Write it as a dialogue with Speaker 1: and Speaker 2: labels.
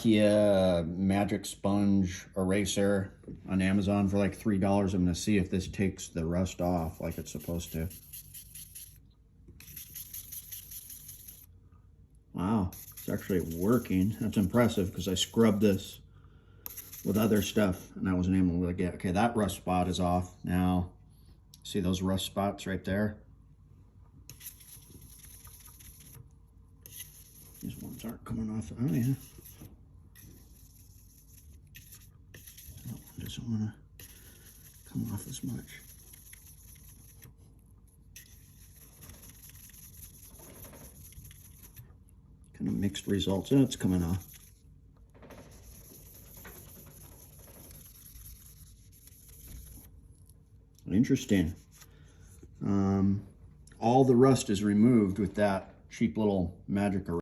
Speaker 1: Kia Magic Sponge Eraser on Amazon for like $3. I'm gonna see if this takes the rust off like it's supposed to. Wow, it's actually working. That's impressive because I scrubbed this with other stuff and I wasn't able to get, okay, that rust spot is off. Now, see those rust spots right there? These ones aren't coming off. Oh yeah. That one doesn't want to come off as much. Kind of mixed results. Oh, it's coming off. Interesting. All the rust is removed with that cheap little magic eraser.